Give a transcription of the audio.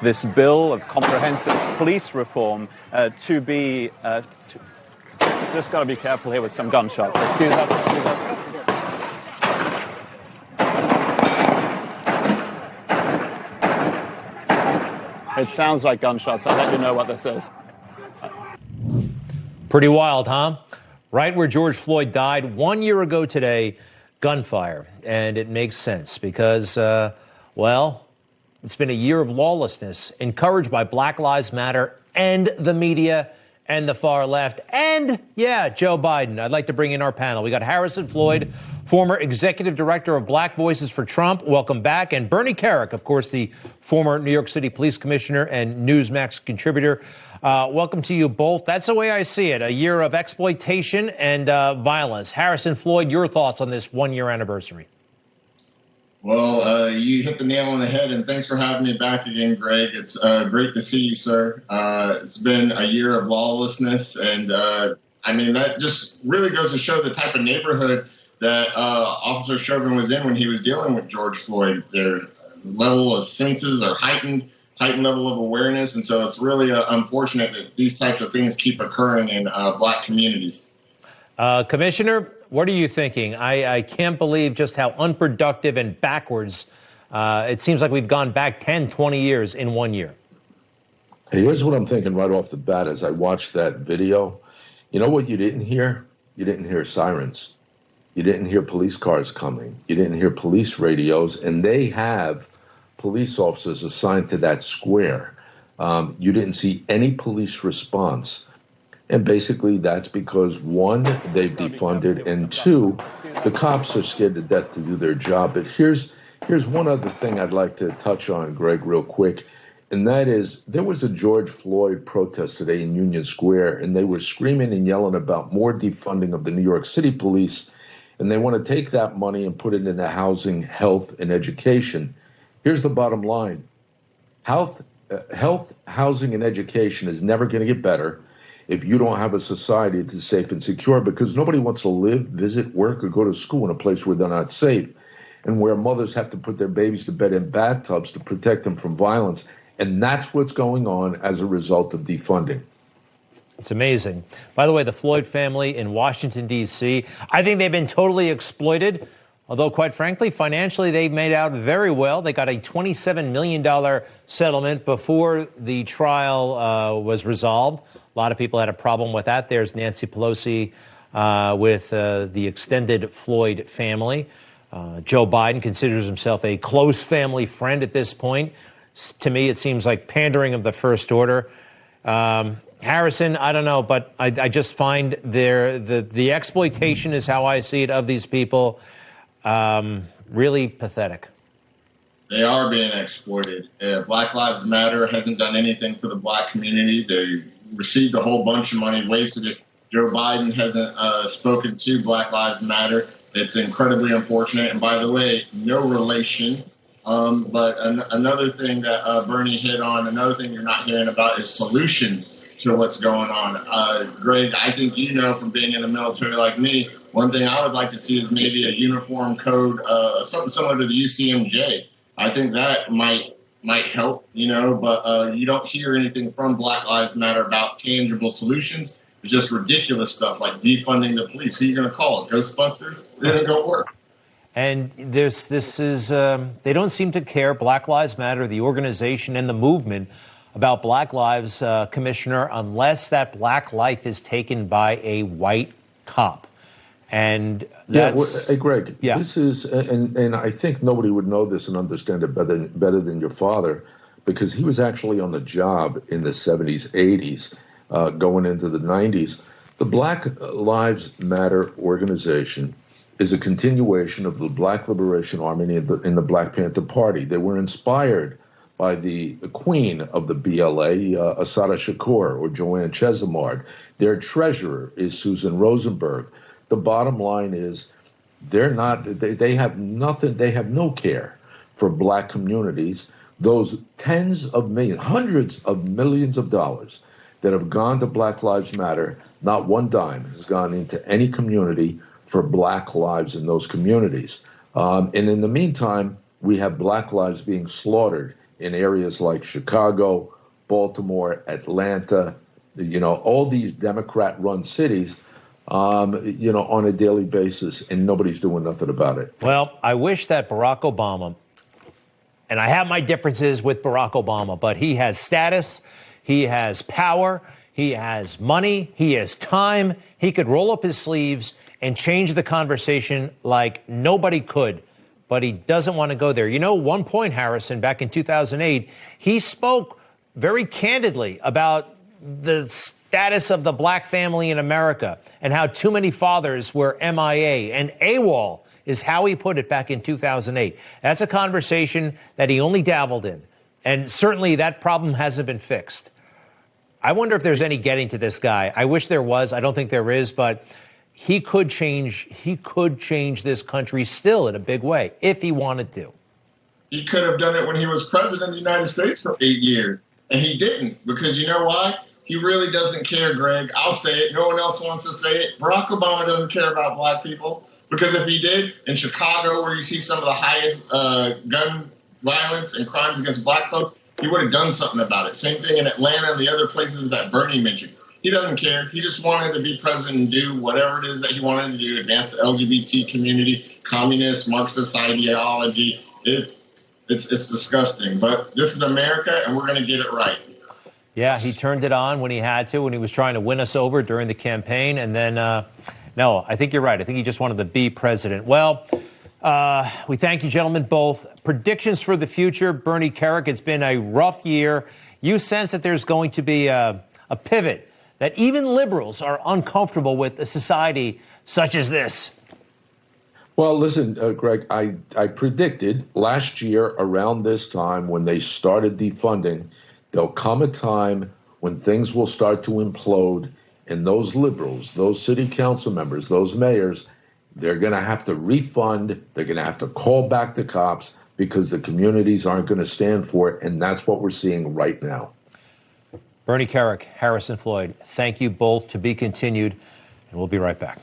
this bill of comprehensive police reform to be... just got to be careful here with some gunshots. Excuse us. It sounds like gunshots. I'll let you know what this is. Pretty wild, huh? Right where George Floyd died 1 year ago today, gunfire. And it makes sense because, well, it's been a year of lawlessness encouraged by Black Lives Matter and the media and the far left. And, yeah, Joe Biden. I'd like to bring in our panel. We got Harrison Floyd, former executive director of Black Voices for Trump. Welcome back. And Bernie Kerik, of course, the former New York City police commissioner and Newsmax contributor. Welcome to you both. That's the way I see it. A year of exploitation and violence. Harrison Floyd, your thoughts on this 1 year anniversary? Well, you hit the nail on the head, and thanks for having me back again, Greg. It's great to see you, sir. It's been a year of lawlessness, and I mean, that just really goes to show the type of neighborhood that Officer Chauvin was in when he was dealing with George Floyd. Their level of senses are heightened level of awareness, and so it's really unfortunate that these types of things keep occurring in Black communities. Commissioner, what are you thinking? I can't believe just how unproductive and backwards it seems like we've gone back 10, 20 years in 1 year. Hey, here's what I'm thinking right off the bat as I watched that video. You know what you didn't hear? You didn't hear sirens. You didn't hear police cars coming. You didn't hear police radios, and they have police officers assigned to that square. You didn't see any police response. And basically that's because, one, they've defunded, and two, the cops are scared to death to do their job. But here's one other thing I'd like to touch on, Greg, real quick, and that is there was a George Floyd protest today in Union Square, and they were screaming and yelling about more defunding of the New York City police, and they want to take that money and put it into housing, health, and education. Here's the bottom line. Health, housing, and education is never going to get better if you don't have a society that's safe and secure, because nobody wants to live, visit, work, or go to school in a place where they're not safe and where mothers have to put their babies to bed in bathtubs to protect them from violence. And that's what's going on as a result of defunding. It's amazing. By the way, the Floyd family in Washington, D.C., I think they've been totally exploited. Although, quite frankly, financially, they've made out very well. They got a $27 million settlement before the trial was resolved. A lot of people had a problem with that. There's Nancy Pelosi with the extended Floyd family. Joe Biden considers himself a close family friend at this point. To me, it seems like pandering of the first order. Harrison, I don't know, but I just find the exploitation is how I see it of these people. Really pathetic. They are being exploited. Black Lives Matter hasn't done anything for the Black community. They received a whole bunch of money, wasted it. Joe Biden hasn't spoken to Black Lives Matter. It's incredibly unfortunate. And by the way, no relation. But another thing that Bernie hit on, another thing you're not hearing about is solutions to what's going on. Greg, I think you know from being in the military like me, one thing I would like to see is maybe a uniform code, something similar to the UCMJ. I think that might help, but you don't hear anything from Black Lives Matter about tangible solutions. It's just ridiculous stuff like defunding the police. Who are you going to call it? Ghostbusters? It didn't go work. And they don't seem to care, Black Lives Matter, the organization and the movement, about Black Lives, Commissioner, unless that black life is taken by a white cop. And that's... Hey, Greg, yeah. This is, and I think nobody would know this and understand it better than your father, because he was actually on the job in the 70s, 80s, going into the 90s. The Black Lives Matter organization is a continuation of the Black Liberation Army in the Black Panther Party. They were inspired by the queen of the BLA, Assata Shakur, or Joanne Chesimard. Their treasurer is Susan Rosenberg. The bottom line is they have nothing, they have no care for Black communities. Those tens of millions, hundreds of millions of dollars that have gone to Black Lives Matter, not one dime has gone into any community for Black lives in those communities. And in the meantime, we have Black lives being slaughtered in areas like Chicago, Baltimore, Atlanta, all these Democrat-run cities, on a daily basis, and nobody's doing nothing about it. Well, I wish that Barack Obama, and I have my differences with Barack Obama, but he has status, he has power, he has money, he has time. He could roll up his sleeves and change the conversation like nobody could, but he doesn't want to go there. One point, Harrison, back in 2008, he spoke very candidly about the status of the black family in America and how too many fathers were MIA, and AWOL is how he put it back in 2008. That's a conversation that he only dabbled in, and certainly that problem hasn't been fixed. I wonder if there's any getting to this guy. I wish there was. I don't think there is, but he could change this country still in a big way if he wanted to. He could have done it when he was president of the United States for 8 years, and he didn't, because you know why? He really doesn't care, Greg. I'll say it. No one else wants to say it. Barack Obama doesn't care about black people, because if he did, in Chicago, where you see some of the highest gun violence and crimes against black folks, he would have done something about it. Same thing in Atlanta and the other places that Bernie mentioned. He doesn't care. He just wanted to be president and do whatever it is that he wanted to do, advance the LGBT community, communist, Marxist ideology. It's disgusting. But this is America, and we're going to get it right. Yeah, he turned it on when he had to, when he was trying to win us over during the campaign. And then, no, I think you're right. I think he just wanted to be president. Well, we thank you, gentlemen, both. Predictions for the future, Bernie, Kerik, it's been a rough year. You sense that there's going to be a pivot, that even liberals are uncomfortable with a society such as this? Well, listen, Greg, I predicted last year around this time when they started defunding, there'll come a time when things will start to implode, and those liberals, those city council members, those mayors, they're going to have to refund. They're going to have to call back the cops because the communities aren't going to stand for it, and that's what we're seeing right now. Bernie, Kerik, Harrison Floyd, thank you both. To be continued, and we'll be right back.